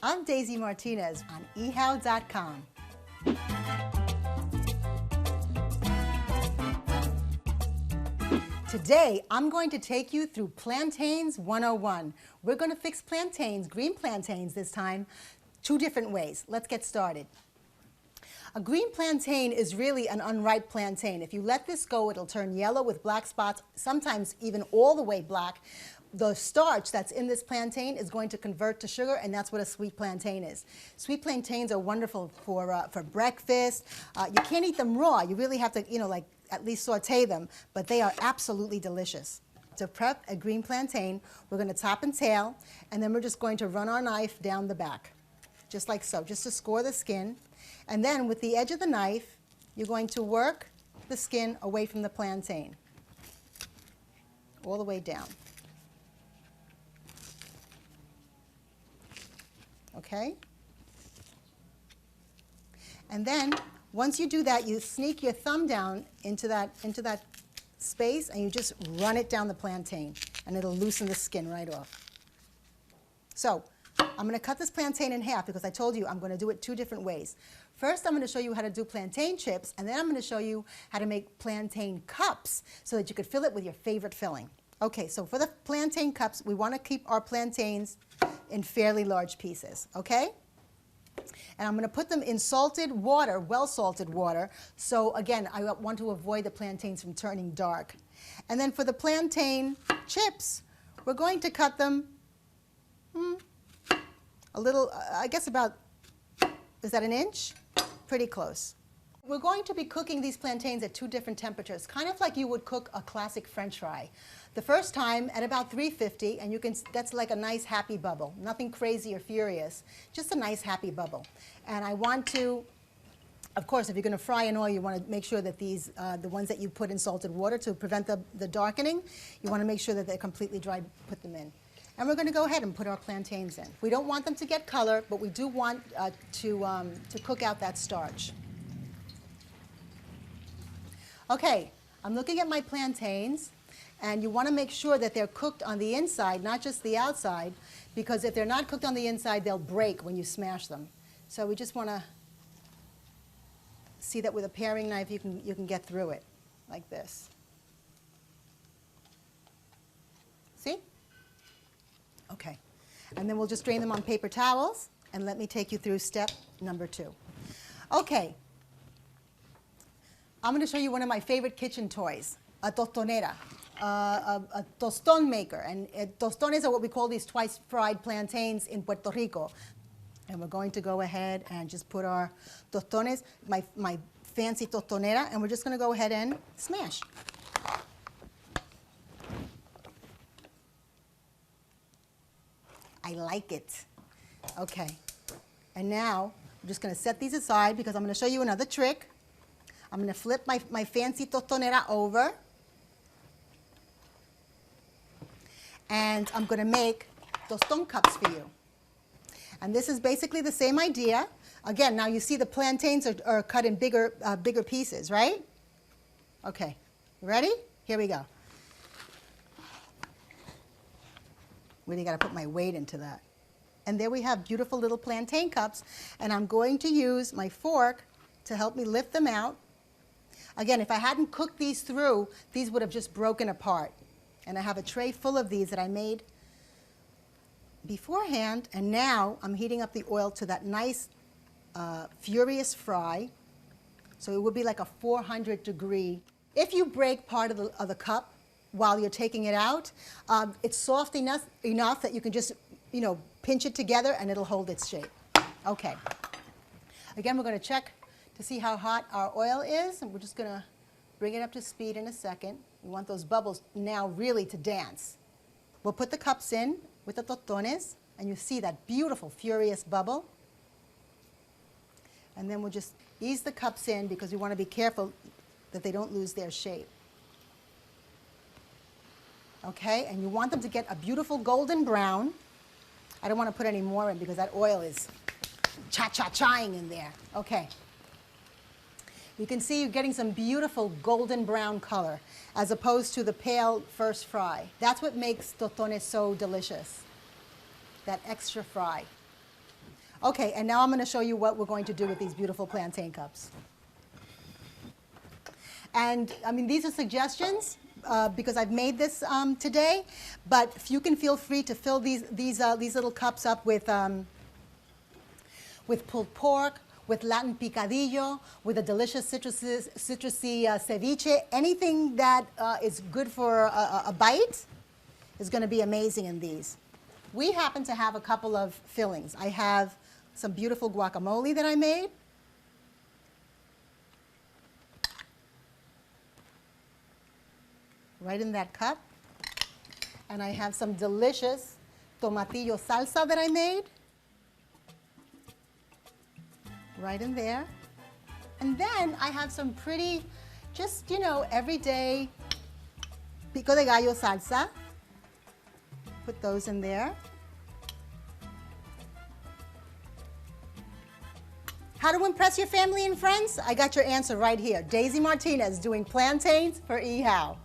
I'm Daisy Martinez on ehow.com. Today, I'm going to take you through Plantains 101. We're going to fix plantains, green plantains this time, two different ways. Let's get started. A green plantain is really an unripe plantain. If you let this go, it'll turn yellow with black spots, sometimes even all the way black. The starch that's in this plantain is going to convert to sugar, and that's what a sweet plantain is. Sweet plantains are wonderful for breakfast. You can't eat them raw. You really have to, like at least saute them, but they are absolutely delicious. To prep a green plantain, we're going to top and tail, and then we're just going to run our knife down the back, just like so, just to score the skin. And then with the edge of the knife, you're going to work the skin away from the plantain, all the way down. Okay? And then, once you do that, you sneak your thumb down into that space, and you just run it down the plantain, and it'll loosen the skin right off. So, I'm going to cut this plantain in half because I told you I'm going to do it two different ways. First, I'm going to show you how to do plantain chips, and then I'm going to show you how to make plantain cups so that you could fill it with your favorite filling. Okay, so for the plantain cups, we want to keep our plantains in fairly large pieces, okay? And I'm going to put them in salted water, well-salted water. So again, I want to avoid the plantains from turning dark. And then for the plantain chips, we're going to cut them a little, I guess about, is that an inch? Pretty close. We're going to be cooking these plantains at two different temperatures, kind of like you would cook a classic French fry. The first time at about 350, and that's like a nice happy bubble. Nothing crazy or furious, just a nice happy bubble. And I want to, of course, if you're going to fry in oil, you want to make sure that these, the ones that you put in salted water to prevent the darkening, you want to make sure that they're completely dry, put them in. And we're going to go ahead and put our plantains in. We don't want them to get color, but we do want to cook out that starch. Okay, I'm looking at my plantains, and you want to make sure that they're cooked on the inside, not just the outside, because if they're not cooked on the inside, they'll break when you smash them. So we just want to see that with a paring knife you can get through it, like this. See? Okay. And then we'll just drain them on paper towels, and let me take you through step number 2. Okay. I'm going to show you one of my favorite kitchen toys, a tostonera, a toston maker. And tostones are what we call these twice-fried plantains in Puerto Rico. And we're going to go ahead and just put our tostones, my fancy tostonera, and we're just going to go ahead and smash. I like it. Okay. And now I'm just going to set these aside because I'm going to show you another trick. I'm going to flip my fancy tostonera over, and I'm going to make toston cups for you. And this is basically the same idea. Again, now you see the plantains are cut in bigger pieces, right? Okay, ready? Here we go. Really got to put my weight into that. And there we have beautiful little plantain cups, and I'm going to use my fork to help me lift them out. Again, if I hadn't cooked these through, these would have just broken apart. And I have a tray full of these that I made beforehand, and now I'm heating up the oil to that nice, furious fry. So it would be like a 400-degree. If you break part of the cup while you're taking it out, it's soft enough that you can just, pinch it together and it'll hold its shape. Okay. Again, we're going to check to see how hot our oil is, and we're just going to bring it up to speed in a second. We want those bubbles now really to dance. We'll put the cups in with the tostones, and you see that beautiful, furious bubble. And then we'll just ease the cups in because we want to be careful that they don't lose their shape. Okay, and you want them to get a beautiful golden brown. I don't want to put any more in because that oil is cha-cha-chaing in there. Okay. You can see you're getting some beautiful golden brown color as opposed to the pale first fry. That's what makes tostones so delicious, that extra fry. Okay, and now I'm going to show you what we're going to do with these beautiful plantain cups. And I mean, these are suggestions because I've made this today, but you can feel free to fill these little cups up with pulled pork, with Latin picadillo, with a delicious citrusy ceviche. Anything that is good for a bite is going to be amazing in these. We happen to have a couple of fillings. I have some beautiful guacamole that I made. Right in that cup. And I have some delicious tomatillo salsa that I made. Right in there. And then I have some pretty, just, you know, everyday pico de gallo salsa. Put those in there. How to impress your family and friends? I got your answer right here. Daisy Martinez doing plantains for eHow.